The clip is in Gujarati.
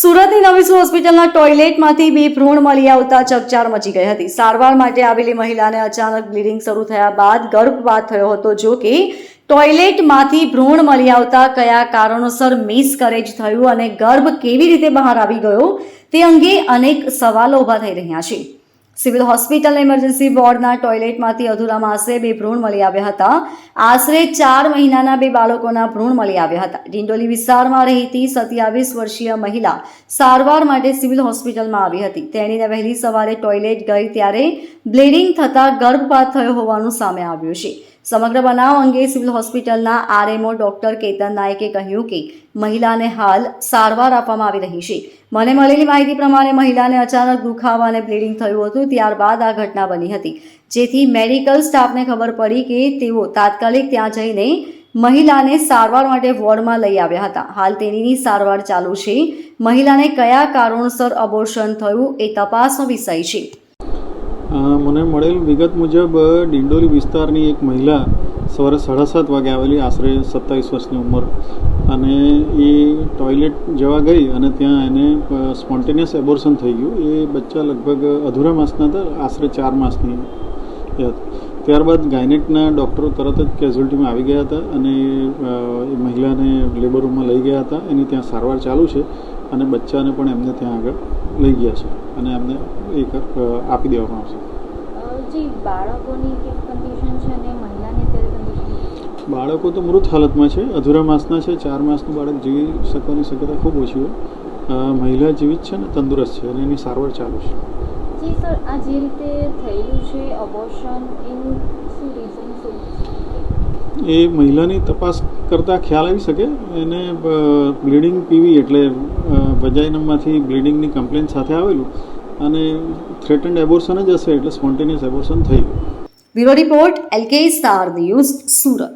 સુરતની નવી હોસ્પિટલના ટોયલેટમાંથી બે ભ્રૂણ મળી આવતા ચકચાર મચી ગઈ હતી. સારવાર માટે આવેલી મહિલાને અચાનક બ્લીડિંગ શરૂ થયા બાદ ગર્ભપાત થયો હતો. જો કે ટોયલેટમાંથી ભ્રૂણ મળી આવતા કયા કારણોસર મિસકેરેજ થયું અને ગર્ભ કેવી રીતે બહાર આવી ગયો તે અંગે અનેક સવાલો ઊભા થઈ રહ્યા છે. સિવિલ હોસ્પિટલ ઇમરજન્સી વોર્ડના ટોયલેટમાંથી અધૂરા માસે બે ભ્રૂણ મળી આવ્યા હતા. આશરે 4 મહિનાના બે બાળકોના ભ્રૂણ મળી આવ્યા હતા. ડિંડોલી વિસ્તારમાં રહેતી 27 વર્ષીય મહિલા સારવાર માટે સિવિલ હોસ્પિટલમાં આવી હતી. તેણીને વહેલી સવારે ટોયલેટ ગઈ ત્યારે બ્લીડિંગ થતાં ગર્ભપાત થયો હોવાનું સામે આવ્યું છે. સમગ્ર બનાવ અંગે સિવિલ હોસ્પિટલના આરએમઓ ડોક્ટર કેતન નાયકે કહ્યું કે મહિલાને હાલ સારવાર આપવામાં આવી રહી છે. મને મળેલી માહિતી પ્રમાણે મહિલાને અચાનક દુખાવા અને બ્લીડિંગ થયું હતું. ત્યારબાદ આ ઘટના બની હતી, જેથી મેડિકલ સ્ટાફને ખબર પડી કે તેઓ તાત્કાલિક ત્યાં જઈને મહિલાને સારવાર માટે વોર્ડમાં લઈ આવ્યા હતા. હાલ તેણીની સારવાર ચાલુ છે. મહિલાને કયા કારણોસર અબોર્શન થયું એ તપાસનો વિષય છે. મને મળેલ વિગત મુજબ ડિંડોલી વિસ્તારની એક મહિલા સવારે 7:30 વાગે આવેલી, આશરે 27 વર્ષની ઉંમર, અને એ ટોયલેટ જવા ગઈ અને ત્યાં એને સ્પોન્ટેનિયસ એબોર્શન થઈ ગયું. એ બચ્ચા લગભગ અધૂરા માસના હતા, આશરે 4 માસની હતી. ત્યારબાદ ગાયનેકના ડૉક્ટરો તરત જ કેઝ્યુઅલ્ટીમાં આવી ગયા હતા અને એ મહિલાને લેબર રૂમમાં લઈ ગયા હતા. એની ત્યાં સારવાર ચાલુ છે અને બચ્ચાને પણ એમને ત્યાં આગળ લઈ ગયા છે અને એમને એક આપી દેવામાં આવશે. બાળકો તો મૃત હાલતમાં છે, અધૂરા માસના છે. 4 માસનું બાળક જીવી શકવાની શક્યતા ખૂબ ઓછી હોય. મહિલા જીવિત છે ને તંદુરસ્ત છે અને એની સારવાર ચાલુ છે. જી સર, આ જે રીતે થયેલું છે અબોર્શન, એનું શું રીઝન શું? એ મહિલાની તપાસ કરતાં ખ્યાલ આવી શકે. એને બ્લીડિંગ પીવી એટલે વજાઇનામાંથી બ્લીડિંગની કમ્પ્લેન સાથે આવેલું અને થ્રેટન્ડ એબોર્શન જ હશે એટલે સ્પોન્ટેનિયસ એબોર્શન થઈ ગયું. Bureau report LK star news, Surat.